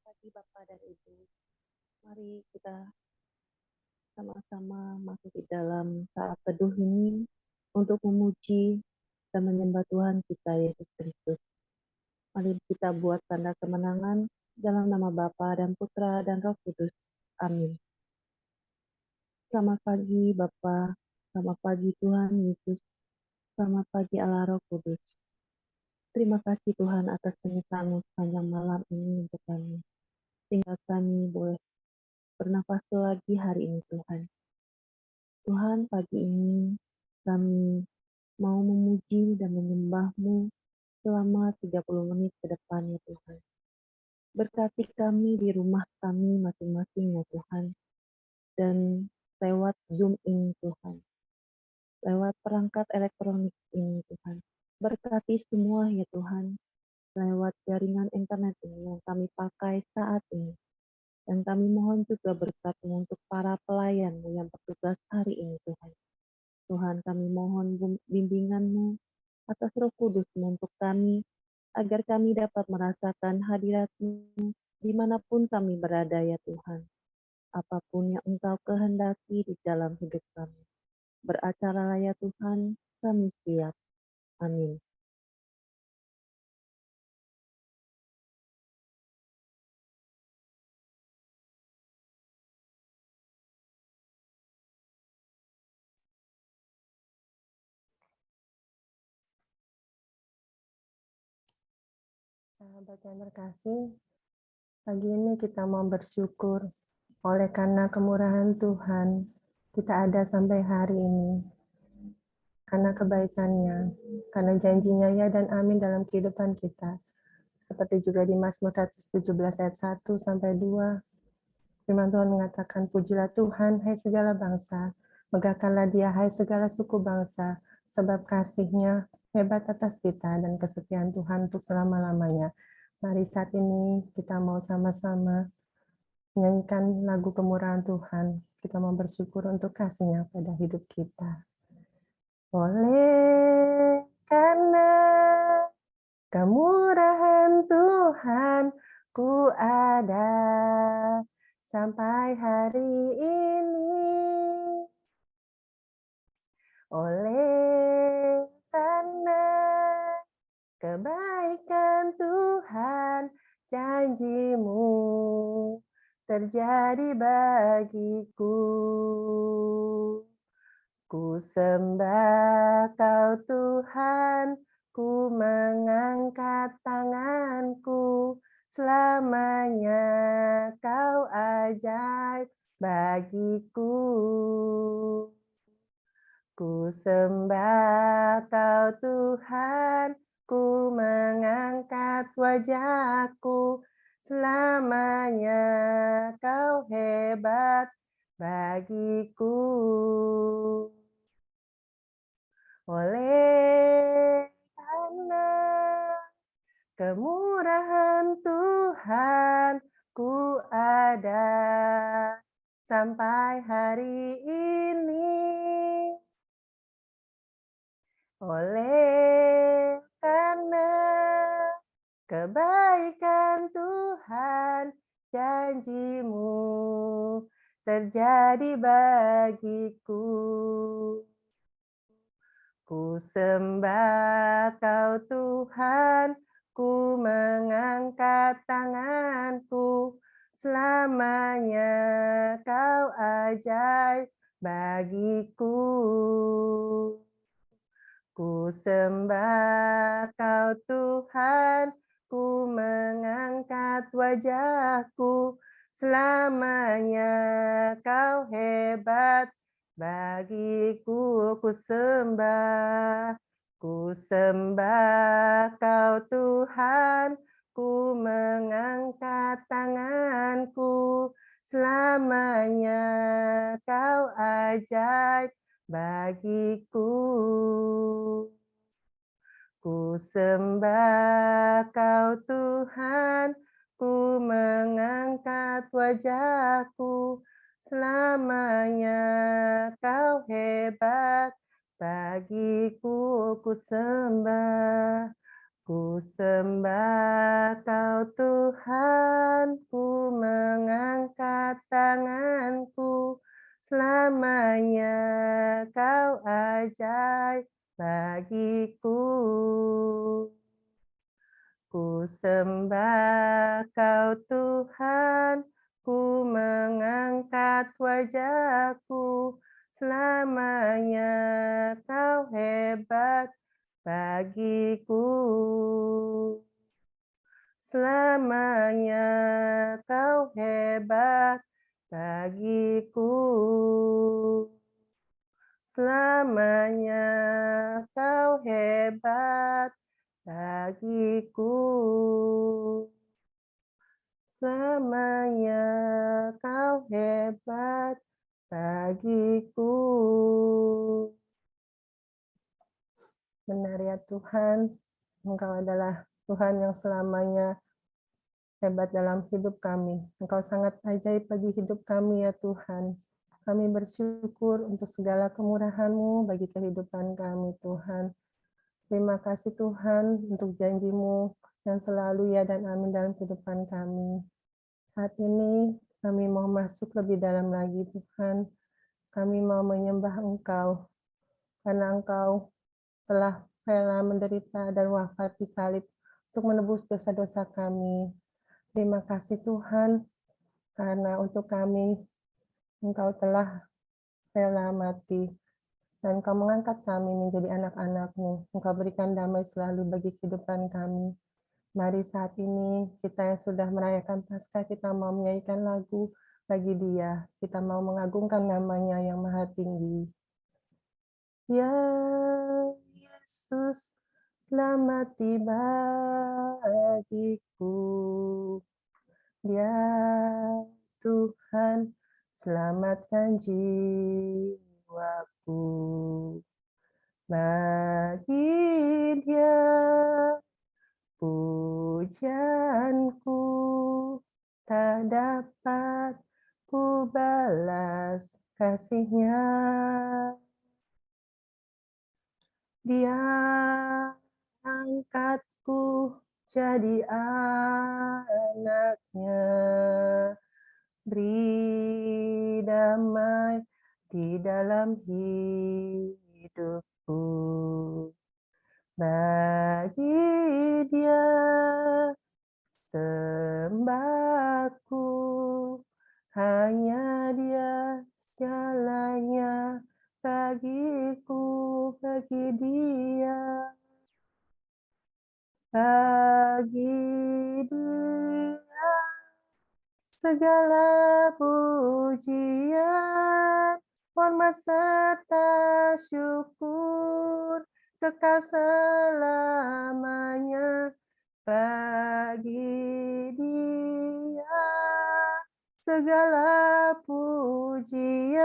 pagi Bapak dan Ibu. Mari kita sama-sama masuk di dalam saat teduh ini untuk memuji dan menyembah Tuhan kita Yesus Kristus. Mari kita buat tanda kemenangan dalam nama Bapa dan Putra dan Roh Kudus. Amin. Selamat pagi Bapa, selamat pagi Tuhan Yesus, selamat pagi Allah Roh Kudus. Terima kasih Tuhan atas penyertaan sepanjang malam ini untuk kami. Sehingga kami boleh bernafas lagi hari ini Tuhan. Tuhan, pagi ini kami mau memuji dan menyembah-Mu selama 30 menit ke depan ya Tuhan. Berkati kami di rumah kami masing-masing ya Tuhan. Dan lewat Zoom ini Tuhan. Lewat perangkat elektronik ini Tuhan. Berkati semua ya Tuhan. Lewat jaringan internet ini yang kami pakai saat ini. Dan kami mohon juga berkat-Mu untuk para pelayan-Mu yang bertugas hari ini Tuhan. Tuhan kami mohon bimbingan-Mu atas Roh Kudus-Mu untuk kami, agar kami dapat merasakan hadirat-Mu dimanapun kami berada ya Tuhan. Apapun yang Engkau kehendaki di dalam hidup kami. Beracaralah ya Tuhan, kami siap. Amin. Sahabat yang terkasih, pagi ini kita mau bersyukur oleh karena kemurahan Tuhan, kita ada sampai hari ini. Karena kebaikannya, karena janjinya ya dan amin dalam kehidupan kita. Seperti juga di Mazmur 117 ayat 1 sampai 2, firman Tuhan mengatakan, pujilah Tuhan, hai segala bangsa, megahkanlah Dia, hai segala suku bangsa, sebab kasih-Nya hebat atas kita dan kesetiaan Tuhan untuk selama-lamanya. Mari saat ini kita mau sama-sama menyanyikan lagu kemurahan Tuhan. Kita mau bersyukur untuk kasih-Nya pada hidup kita. Oleh karena kemurahan Tuhan, ku ada sampai hari ini. Oleh karena kebaikan Tuhan, janji-Mu terjadi bagiku. Ku sembah Kau Tuhan, ku mengangkat tanganku, selamanya Kau ajaib bagiku. Ku sembah Kau Tuhan, ku mengangkat wajahku, selamanya Kau hebat bagiku. Oleh karena kemurahan Tuhan, ku ada sampai hari ini. Oleh karena kebaikan Tuhan, janji-Mu terjadi bagiku. Ku sembah Kau Tuhan, ku mengangkat tanganku, selamanya Kau ajaib bagiku. Ku sembah Kau Tuhan, ku mengangkat wajahku, selamanya Kau hebat bagiku. Ku sembah Kau Tuhan, ku mengangkat tanganku, selamanya Kau ajaib bagiku. Ku sembah Kau Tuhan, ku mengangkat wajahku, selamanya Kau hebat bagiku. Ku Ku sembah Kau Tuhan, ku mengangkat tanganku, selamanya Kau ajaib bagiku. Ku sembah Kau Tuhan, ku mengangkat wajahku, selamanya Kau hebat bagiku. Selamanya Kau hebat bagiku. Selamanya Kau hebat bagiku. Selamanya Kau hebat bagiku. Benar ya Tuhan, Engkau adalah Tuhan yang selamanya hebat dalam hidup kami. Engkau sangat ajaib bagi hidup kami ya Tuhan. Kami bersyukur untuk segala kemurahan-Mu bagi kehidupan kami Tuhan. Terima kasih Tuhan untuk janji-Mu yang selalu ya dan amin dalam kehidupan kami. Saat ini kami mau masuk lebih dalam lagi Tuhan. Kami mau menyembah Engkau karena Engkau telah rela menderita dan wafat di salib untuk menebus dosa-dosa kami. Terima kasih Tuhan karena untuk kami Engkau telah rela mati dan Engkau mengangkat kami menjadi anak-anak-Mu. Engkau berikan damai selalu bagi kehidupan kami. Mari saat ini kita yang sudah merayakan Paskah, kita mau menyanyikan lagu bagi Dia. Kita mau mengagungkan namanya yang maha tinggi. Ya Yesus, telah mati bagiku. Ya Tuhan, selamatkan jiwaku. Bagi Dia pujianku tak dapat ku balas kasih-Nya. Dia angkatku jadi anaknya, beri damai di dalam hidupku. Bagi Dia sembahku, hanya Dia segalanya bagiku, bagi Dia. Bagi Dia segala pujian, hormat serta syukur, kekal selamanya. Bagi Dia segala pujian,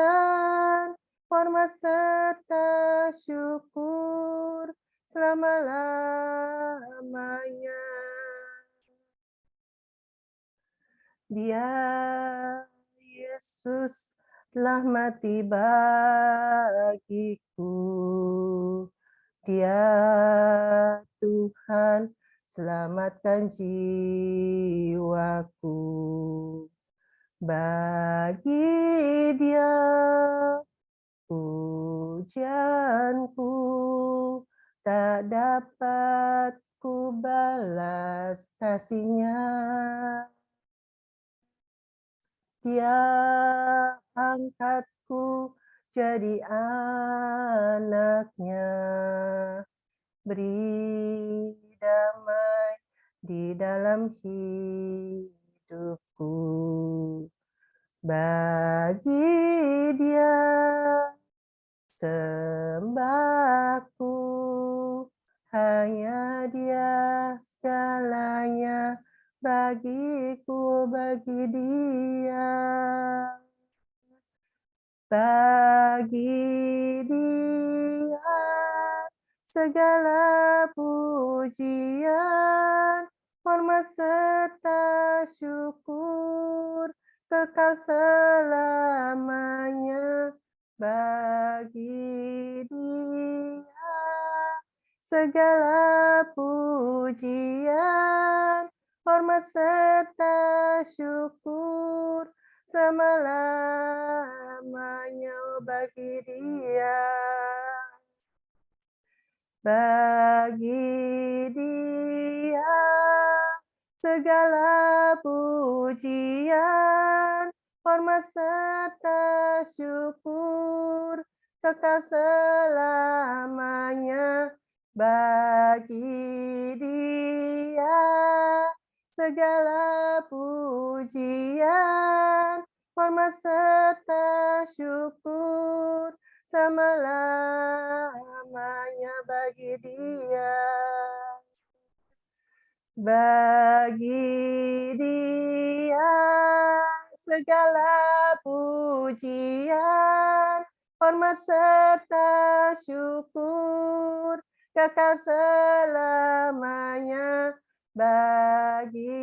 hormat serta syukur, selama-lamanya. Dia Yesus telah mati bagiku. Dia Tuhan, selamatkan jiwaku. Bagi Dia pujianku tak dapat ku balas kasih-Nya. Dia angkatku jadi anaknya, beri damai di dalam hidupku. Bagi Dia sembahku, hanya Dia segalanya bagiku, bagi Dia. Bagi Dia segala pujian, hormat serta syukur, kekal selamanya. Bagi Dia segala pujian, hormat serta syukur selama-lamanya bagi Dia. Bagi Dia segala pujian, hormat serta syukur kekal selamanya. Bagi Dia segala pujian, hormat serta syukur selama-lamanya bagi Dia. Bagi Dia segala pujian, hormat serta syukur kekal selamanya. Bagi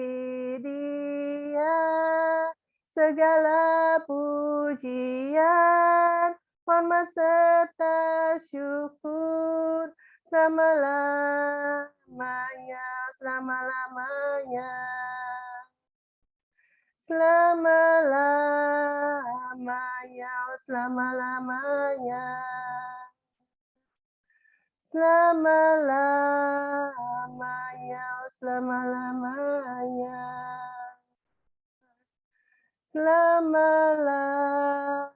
Dia segala pujian, hormat serta syukur selama-lamanya, selama-lamanya, selama-lamanya, selama-lamanya, selama-lamanya, selama-lamanya, selama-lamanya.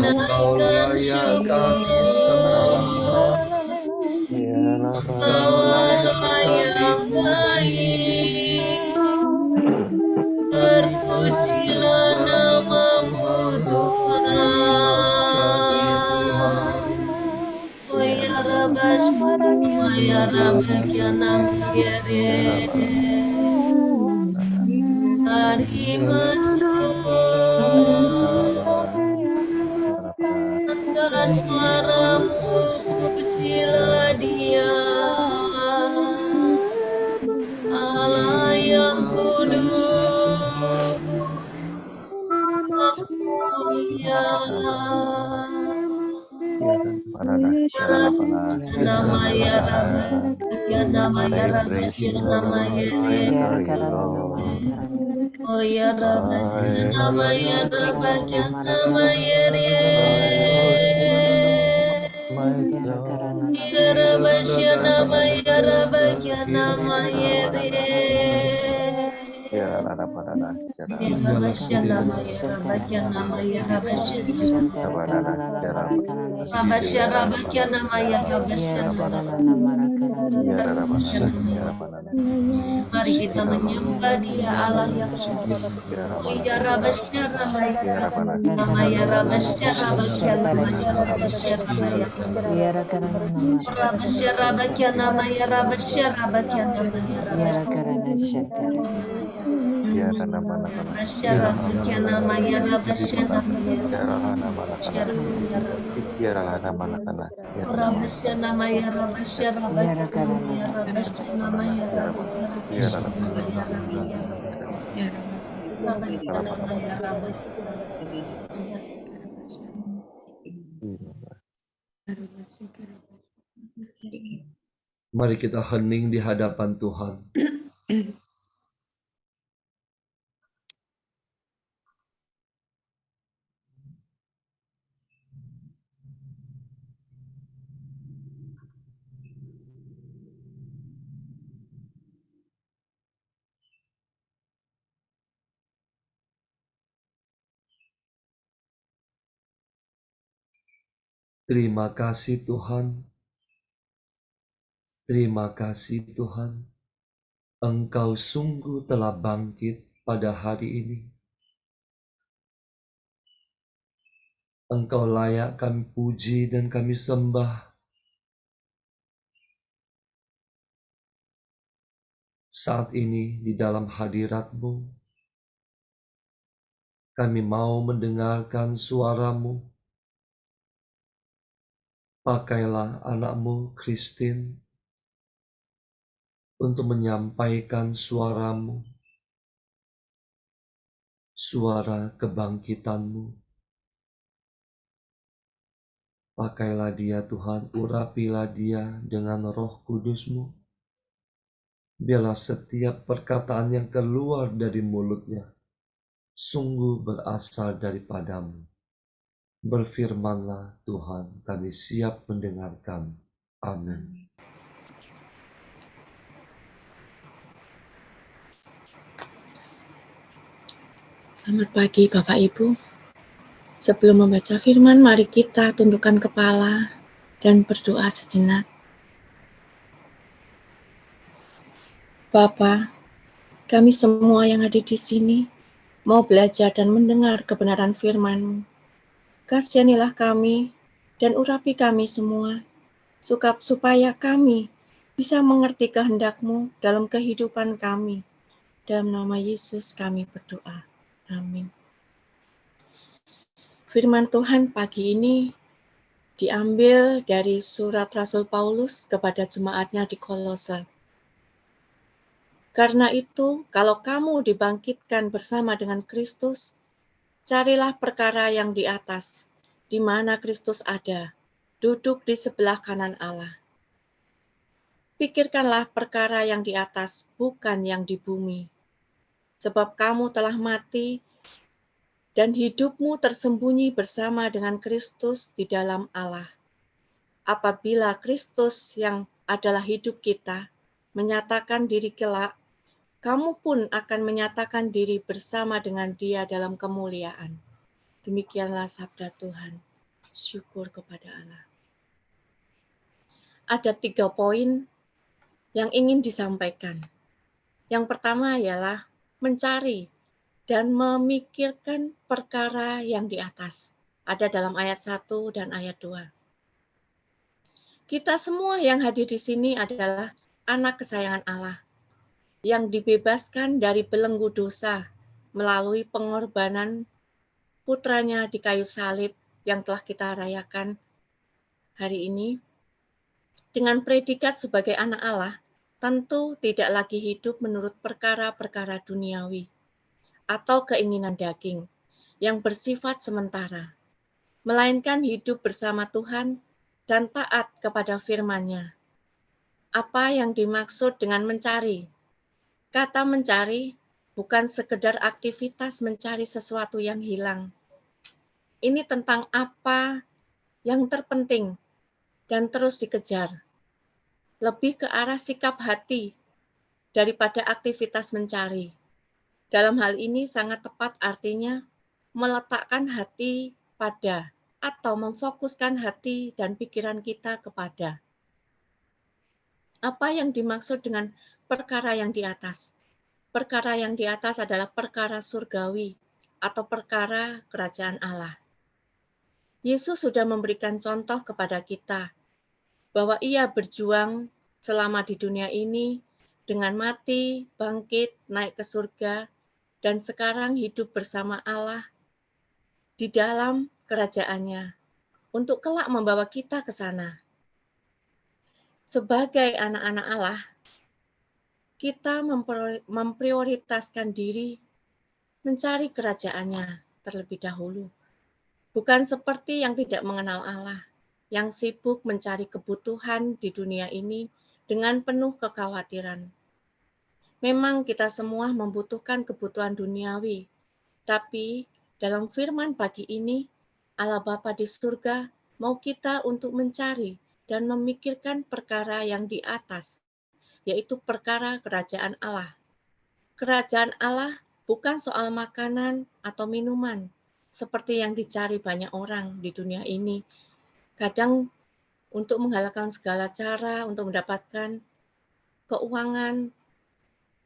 Engkau layak kami sembah, Engkau layak kami puji. Terpujilah namamu Tuhan. Oh ya Rabbas, oh ya Rabbas, ya Namire. Hari Angkat suaramu, pujilah Dia, Allah yang kudus, yang mulia. Nama ya Rabbas, ya nama ya Rabbas, ya nama ya Oh ya Rabbas, ya nama ya Rabbas, ya nama ya Ya Rabbas, ya nama ya Rabbas, ya nama ya Ya Rabbas, ya nama ya Rabbas, ya nama ya Rabbas, Rabbas, ya Rabbas, ya nama ya Rabbas, ya Mari kita menyembah Dia Allah yang kudus. Oh ya Rabbas, ya nama ya nama ya Rabbas, ya Rabbas, ya nama ya Rabbas, ya nama ya Rabbas, ya Rabbas, ya nama ya Rabbas, ya Rabbas, ya nama ya Rabbas. Mari kita hening di hadapan Tuhan. Terima kasih Tuhan. Terima kasih Tuhan. Engkau sungguh telah bangkit pada hari ini. Engkau layak kami puji dan kami sembah. Saat ini di dalam hadirat-Mu, kami mau mendengarkan suara-Mu. Pakailah anak-Mu, Christine, untuk menyampaikan suara-Mu, suara kebangkitan-Mu. Pakailah dia Tuhan, urapilah dia dengan Roh Kudus-Mu. Biarlah setiap perkataan yang keluar dari mulutnya sungguh berasal daripada-Mu. Berfirmanlah Tuhan, kami siap mendengarkan. Amin. Selamat pagi Bapak Ibu. Sebelum membaca firman, mari kita tundukkan kepala dan berdoa sejenak. Bapa, kami semua yang hadir di sini mau belajar dan mendengar kebenaran firman-Mu. Kasihanilah kami dan urapi kami semua, supaya kami bisa mengerti kehendak-Mu dalam kehidupan kami. Dalam nama Yesus kami berdoa. Amin. Firman Tuhan pagi ini diambil dari surat Rasul Paulus kepada jemaatnya di Kolose. Karena itu, kalau kamu dibangkitkan bersama dengan Kristus, carilah perkara yang di atas, di mana Kristus ada, duduk di sebelah kanan Allah. Pikirkanlah perkara yang di atas, bukan yang di bumi. Sebab kamu telah mati, dan hidupmu tersembunyi bersama dengan Kristus di dalam Allah. Apabila Kristus yang adalah hidup kita menyatakan diri kelak, kamu pun akan menyatakan diri bersama dengan Dia dalam kemuliaan. Demikianlah sabda Tuhan. Syukur kepada Allah. Ada 3 poin yang ingin disampaikan. Yang pertama ialah mencari dan memikirkan perkara yang di atas. Ada dalam ayat 1 dan ayat 2. Kita semua yang hadir di sini adalah anak kesayangan Allah yang dibebaskan dari belenggu dosa melalui pengorbanan putranya di kayu salib yang telah kita rayakan hari ini. Dengan predikat sebagai anak Allah, tentu tidak lagi hidup menurut perkara-perkara duniawi atau keinginan daging yang bersifat sementara, melainkan hidup bersama Tuhan dan taat kepada firman-Nya. Apa yang dimaksud dengan mencari? Kata mencari bukan sekedar aktivitas mencari sesuatu yang hilang. Ini tentang apa yang terpenting dan terus dikejar. Lebih ke arah sikap hati daripada aktivitas mencari. Dalam hal ini sangat tepat artinya meletakkan hati pada atau memfokuskan hati dan pikiran kita kepada. Apa yang dimaksud dengan perkara yang di atas? Perkara yang di atas adalah perkara surgawi atau perkara kerajaan Allah. Yesus sudah memberikan contoh kepada kita bahwa Ia berjuang selama di dunia ini dengan mati, bangkit, naik ke surga, dan sekarang hidup bersama Allah di dalam kerajaan-Nya untuk kelak membawa kita ke sana. Sebagai anak-anak Allah, kita memprioritaskan diri mencari kerajaan-Nya terlebih dahulu. Bukan seperti yang tidak mengenal Allah, yang sibuk mencari kebutuhan di dunia ini dengan penuh kekhawatiran. Memang kita semua membutuhkan kebutuhan duniawi, tapi dalam firman pagi ini, Allah Bapa di surga mau kita untuk mencari dan memikirkan perkara yang di atas, yaitu perkara kerajaan Allah. Kerajaan Allah bukan soal makanan atau minuman, seperti yang dicari banyak orang di dunia ini, kadang untuk menghalalkan segala cara untuk mendapatkan keuangan,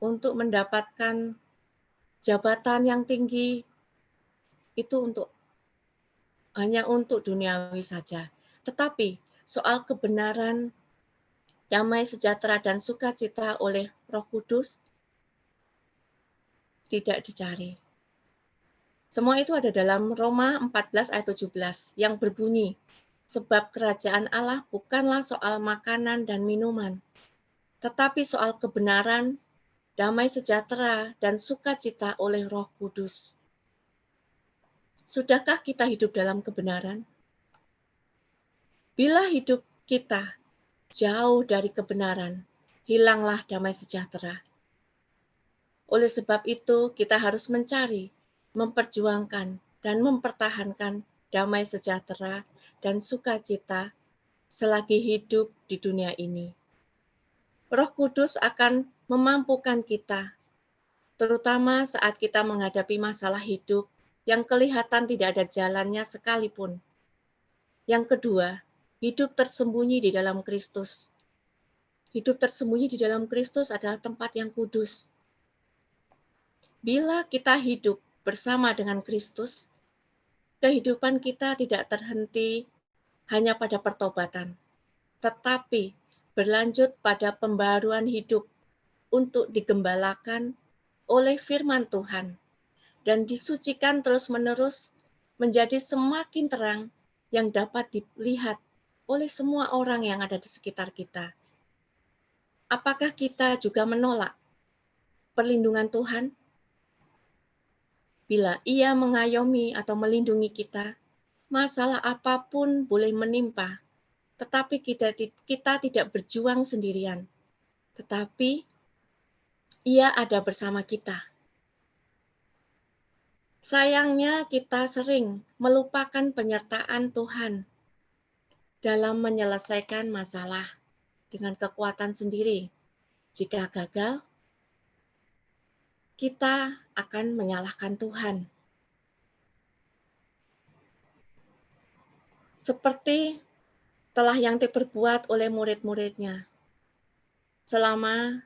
untuk mendapatkan jabatan yang tinggi, itu hanya untuk duniawi saja. Tetapi soal kebenaran, damai sejahtera, dan sukacita oleh Roh Kudus tidak dicari. Semua itu ada dalam Roma 14 ayat 17 yang berbunyi, sebab kerajaan Allah bukanlah soal makanan dan minuman, tetapi soal kebenaran, damai sejahtera, dan sukacita oleh Roh Kudus. Sudahkah kita hidup dalam kebenaran? Bila hidup kita jauh dari kebenaran, hilanglah damai sejahtera. Oleh sebab itu, kita harus mencari, memperjuangkan, dan mempertahankan damai sejahtera dan sukacita selagi hidup di dunia ini. Roh Kudus akan memampukan kita, terutama saat kita menghadapi masalah hidup yang kelihatan tidak ada jalannya sekalipun. Yang kedua, hidup tersembunyi di dalam Kristus. Hidup tersembunyi di dalam Kristus adalah tempat yang kudus. Bila kita hidup bersama dengan Kristus, kehidupan kita tidak terhenti hanya pada pertobatan, tetapi berlanjut pada pembaruan hidup untuk digembalakan oleh firman Tuhan dan disucikan terus-menerus menjadi semakin terang yang dapat dilihat oleh semua orang yang ada di sekitar kita. Apakah kita juga menolak perlindungan Tuhan? Bila Ia mengayomi atau melindungi kita, masalah apapun boleh menimpa, tetapi kita tidak berjuang sendirian, tetapi Ia ada bersama kita. Sayangnya kita sering melupakan penyertaan Tuhan dalam menyelesaikan masalah dengan kekuatan sendiri. Jika gagal, kita akan menyalahkan Tuhan. Seperti telah yang diperbuat oleh murid-muridnya selama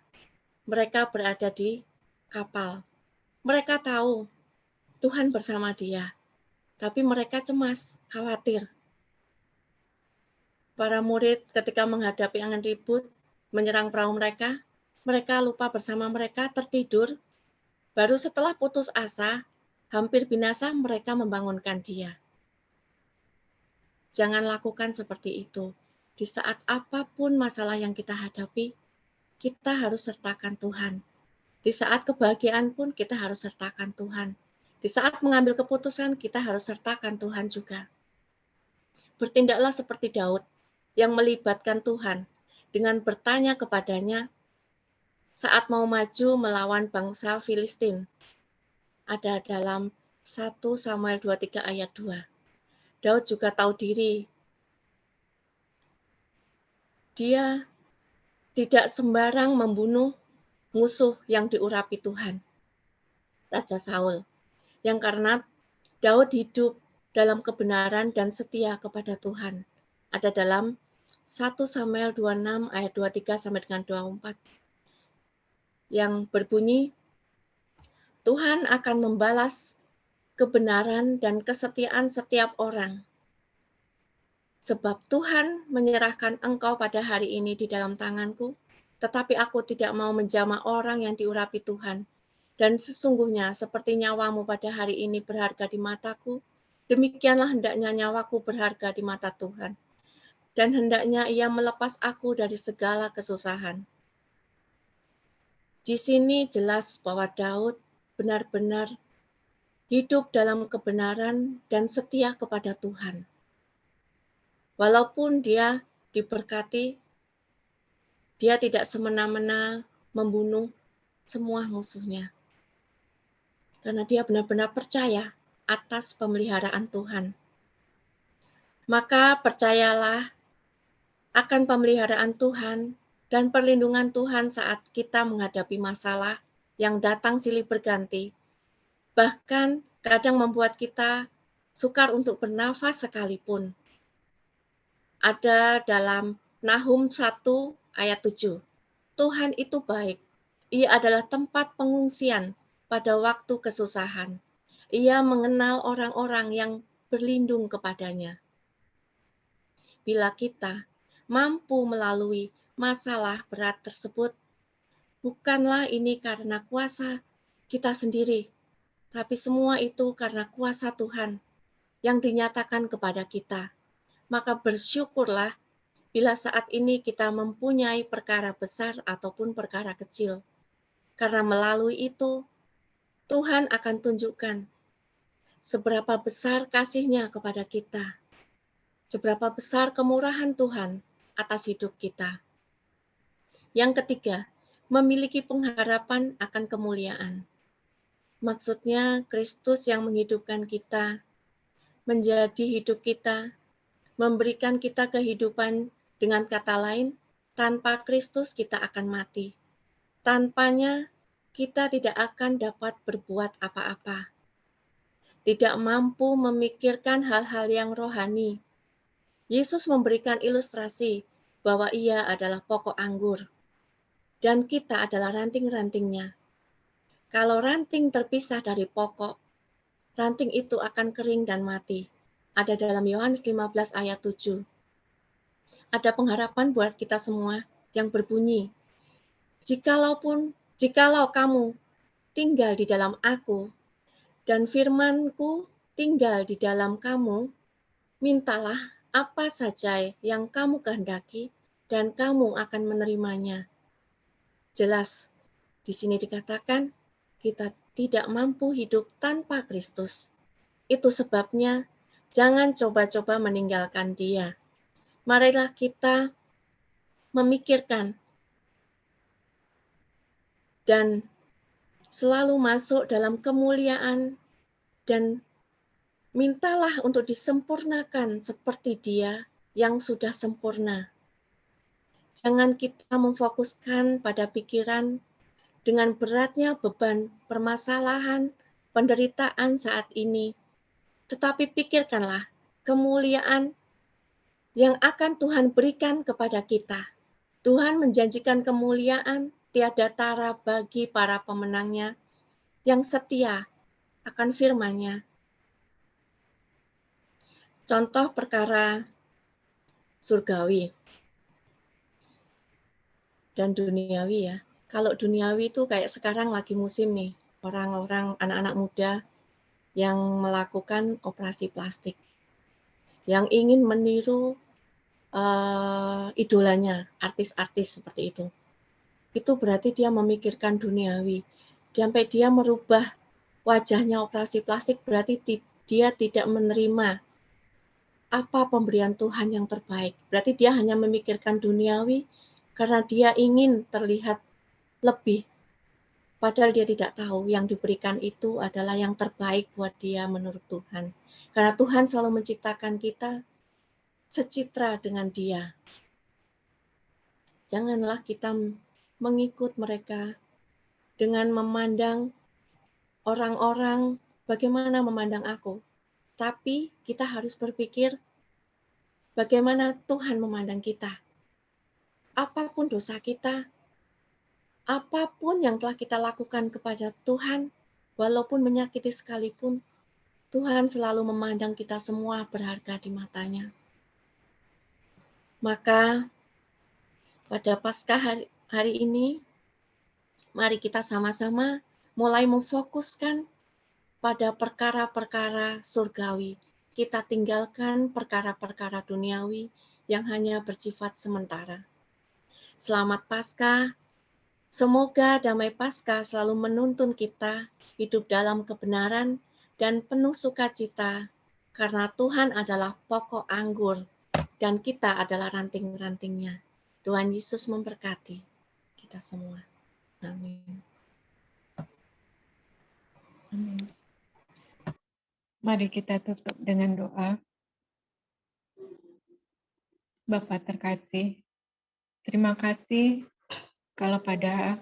mereka berada di kapal. Mereka tahu Tuhan bersama dia, tapi mereka cemas, khawatir. Para murid ketika menghadapi angin ribut, menyerang perahu mereka, mereka lupa bersama mereka, tertidur. Baru setelah putus asa, hampir binasa, mereka membangunkan dia. Jangan lakukan seperti itu. Di saat apapun masalah yang kita hadapi, kita harus sertakan Tuhan. Di saat kebahagiaan pun kita harus sertakan Tuhan. Di saat mengambil keputusan, kita harus sertakan Tuhan juga. Bertindaklah seperti Daud yang melibatkan Tuhan dengan bertanya kepadanya saat mau maju melawan bangsa Filistin. Ada dalam 1 Samuel 23 ayat 2. Daud juga tahu diri. Dia tidak sembarang membunuh musuh yang diurapi Tuhan, Raja Saul, yang karena Daud hidup dalam kebenaran dan setia kepada Tuhan. Ada dalam 1 Samuel 26 ayat 23 sampai dengan 24 yang berbunyi, Tuhan akan membalas kebenaran dan kesetiaan setiap orang. Sebab Tuhan menyerahkan engkau pada hari ini di dalam tanganku, tetapi aku tidak mau menjamah orang yang diurapi Tuhan. Dan sesungguhnya seperti nyawamu pada hari ini berharga di mataku, demikianlah hendaknya nyawaku berharga di mata Tuhan. Dan hendaknya Ia melepas aku dari segala kesusahan. Di sini jelas bahwa Daud benar-benar hidup dalam kebenaran dan setia kepada Tuhan. Walaupun dia diberkati, dia tidak semena-mena membunuh semua musuhnya. Karena dia benar-benar percaya atas pemeliharaan Tuhan. Maka percayalah akan pemeliharaan Tuhan dan perlindungan Tuhan saat kita menghadapi masalah yang datang silih berganti. Bahkan kadang membuat kita sukar untuk bernafas sekalipun. Ada dalam Nahum 1 ayat 7. Tuhan itu baik. Ia adalah tempat pengungsian pada waktu kesusahan. Ia mengenal orang-orang yang berlindung kepadanya. Bila kita mampu melalui masalah berat tersebut, bukanlah ini karena kuasa kita sendiri, tapi semua itu karena kuasa Tuhan yang dinyatakan kepada kita. Maka bersyukurlah bila saat ini kita mempunyai perkara besar ataupun perkara kecil. Karena melalui itu, Tuhan akan tunjukkan seberapa besar kasih-Nya kepada kita. Seberapa besar kemurahan Tuhan atas hidup kita. Yang ketiga, memiliki pengharapan akan kemuliaan. Maksudnya Kristus yang menghidupkan kita, menjadi hidup kita, memberikan kita kehidupan. Dengan kata lain, tanpa Kristus kita akan mati. Tanpanya kita tidak akan dapat berbuat apa-apa. Tidak mampu memikirkan hal-hal yang rohani. Yesus memberikan ilustrasi bahwa Ia adalah pokok anggur dan kita adalah ranting-rantingnya. Kalau ranting terpisah dari pokok, ranting itu akan kering dan mati. Ada dalam Yohanes 15 ayat 7. Ada pengharapan buat kita semua yang berbunyi, jikalau kamu tinggal di dalam aku, dan firman-Ku tinggal di dalam kamu, mintalah apa saja yang kamu kehendaki, dan kamu akan menerimanya. Jelas, di sini dikatakan, kita tidak mampu hidup tanpa Kristus. Itu sebabnya, jangan coba-coba meninggalkan Dia. Marilah kita memikirkan dan selalu masuk dalam kemuliaan dan mintalah untuk disempurnakan seperti Dia yang sudah sempurna. Jangan kita memfokuskan pada pikiran dengan beratnya beban permasalahan, penderitaan saat ini. Tetapi pikirkanlah kemuliaan yang akan Tuhan berikan kepada kita. Tuhan menjanjikan kemuliaan tiada tara bagi para pemenangnya yang setia akan firman-Nya. Contoh perkara surgawi dan duniawi ya. Kalau duniawi itu kayak sekarang lagi musim nih, orang-orang anak-anak muda yang melakukan operasi plastik, yang ingin meniru idolanya, artis-artis seperti itu. Itu berarti dia memikirkan duniawi. Sampai dia merubah wajahnya operasi plastik, berarti dia tidak menerima apa pemberian Tuhan yang terbaik. Berarti dia hanya memikirkan duniawi karena dia ingin terlihat lebih. Padahal dia tidak tahu yang diberikan itu adalah yang terbaik buat dia menurut Tuhan. Karena Tuhan selalu menciptakan kita secitra dengan Dia. Janganlah kita mengikut mereka dengan memandang orang-orang bagaimana memandang aku. Tapi kita harus berpikir bagaimana Tuhan memandang kita. Apapun dosa kita, apapun yang telah kita lakukan kepada Tuhan, walaupun menyakiti sekalipun, Tuhan selalu memandang kita semua berharga di matanya. Maka pada Paskah hari ini, mari kita sama-sama mulai memfokuskan pada perkara-perkara surgawi. Kita tinggalkan perkara-perkara duniawi yang hanya bersifat sementara. Selamat Paskah. Semoga damai Paskah selalu menuntun kita hidup dalam kebenaran dan penuh sukacita, karena Tuhan adalah pokok anggur dan kita adalah ranting-rantingnya. Tuhan Yesus memberkati kita semua. Amin. Amin. Mari kita tutup dengan doa. Bapa terkasih, terima kasih kalau pada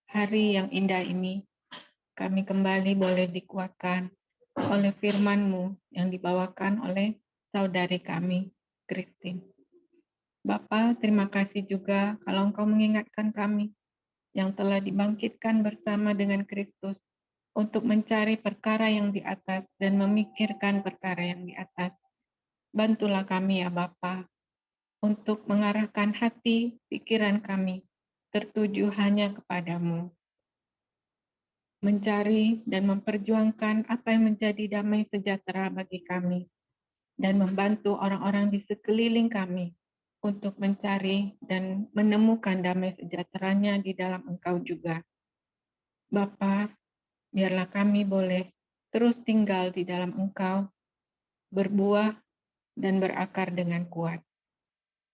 hari yang indah ini kami kembali boleh dikuatkan oleh firman-Mu yang dibawakan oleh saudari kami, Christine. Bapa, terima kasih juga kalau Engkau mengingatkan kami yang telah dibangkitkan bersama dengan Kristus untuk mencari perkara yang di atas dan memikirkan perkara yang di atas. Bantulah kami ya Bapa untuk mengarahkan hati, pikiran kami tertuju hanya kepadamu. Mencari dan memperjuangkan apa yang menjadi damai sejahtera bagi kami dan membantu orang-orang di sekeliling kami untuk mencari dan menemukan damai sejahteranya di dalam Engkau juga. Bapa, biarlah kami boleh terus tinggal di dalam Engkau, berbuah dan berakar dengan kuat.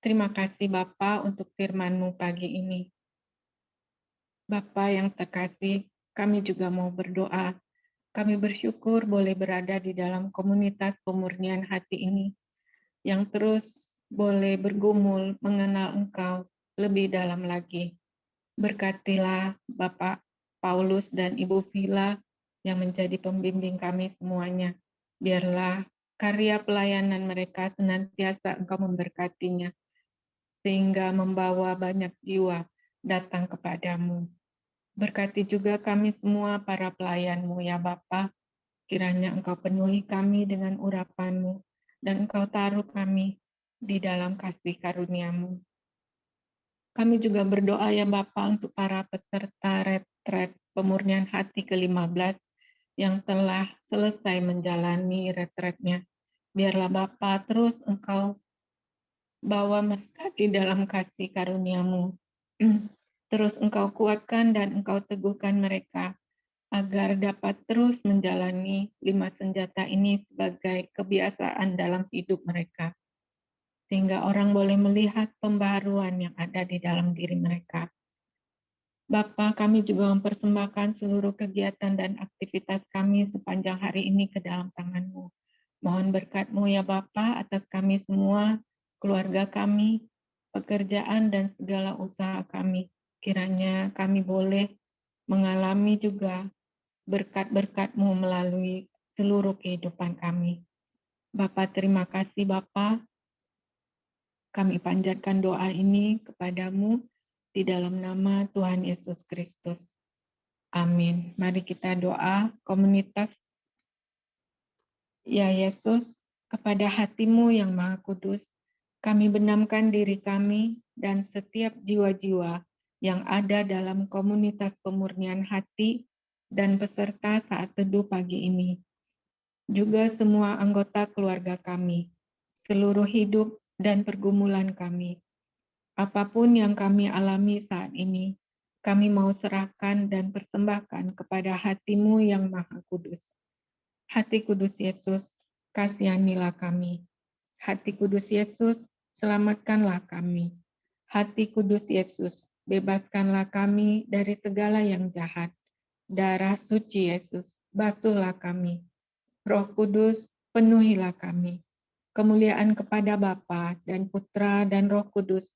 Terima kasih Bapa untuk firman-Mu pagi ini. Bapa yang terkasih, kami juga mau berdoa. Kami bersyukur boleh berada di dalam komunitas pemurnian hati ini, yang terus boleh bergumul mengenal Engkau lebih dalam lagi. Berkatilah Bapak Paulus dan Ibu Vila yang menjadi pembimbing kami semuanya. Biarlah karya pelayanan mereka senantiasa Engkau memberkatinya, sehingga membawa banyak jiwa datang kepadamu. Berkati juga kami semua para pelayan-Mu ya Bapa, kiranya Engkau penuhi kami dengan urapan-Mu, dan Engkau taruh kami di dalam kasih karunia-Mu. Kami juga berdoa ya Bapa untuk para peserta retret pemurnian hati ke-15 yang telah selesai menjalani retretnya. Biarlah Bapa terus Engkau bawa mereka di dalam kasih karunia-Mu. Terus Engkau kuatkan dan Engkau teguhkan mereka agar dapat terus menjalani 5 senjata ini sebagai kebiasaan dalam hidup mereka, sehingga orang boleh melihat pembaharuan yang ada di dalam diri mereka. Bapa, kami juga mempersembahkan seluruh kegiatan dan aktivitas kami sepanjang hari ini ke dalam tangan-Mu. Mohon berkat-Mu ya Bapa atas kami semua, keluarga kami, pekerjaan dan segala usaha kami. Kiranya kami boleh mengalami juga berkat-berkat-Mu melalui seluruh kehidupan kami. Bapa, terima kasih Bapa. Kami panjatkan doa ini kepadamu di dalam nama Tuhan Yesus Kristus. Amin. Mari kita doa komunitas. Ya Yesus, kepada hati-Mu yang Maha Kudus, kami benamkan diri kami dan setiap jiwa-jiwa yang ada dalam komunitas pemurnian hati dan peserta saat teduh pagi ini. Juga semua anggota keluarga kami, seluruh hidup dan pergumulan kami. Apapun yang kami alami saat ini, kami mau serahkan dan persembahkan kepada hati-Mu yang Maha Kudus. Hati Kudus Yesus, kasihanilah kami. Hati Kudus Yesus, selamatkanlah kami. Hati Kudus Yesus, bebaskanlah kami dari segala yang jahat. Darah suci Yesus, basuhlah kami. Roh Kudus, penuhilah kami. Kemuliaan kepada Bapa dan Putra dan Roh Kudus,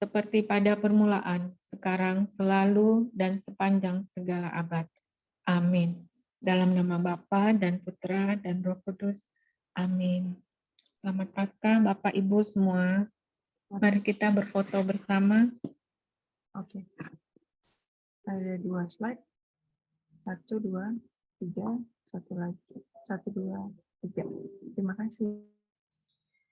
seperti pada permulaan, sekarang, selalu, dan sepanjang segala abad. Amin. Dalam nama Bapa dan Putra dan Roh Kudus. Amin. Selamat Paskah Bapak Ibu semua. Mari kita berfoto bersama. Oke. Ada 2 slide. 1, 2, 3. 1 lagi. 1, 2, 3. Terima kasih.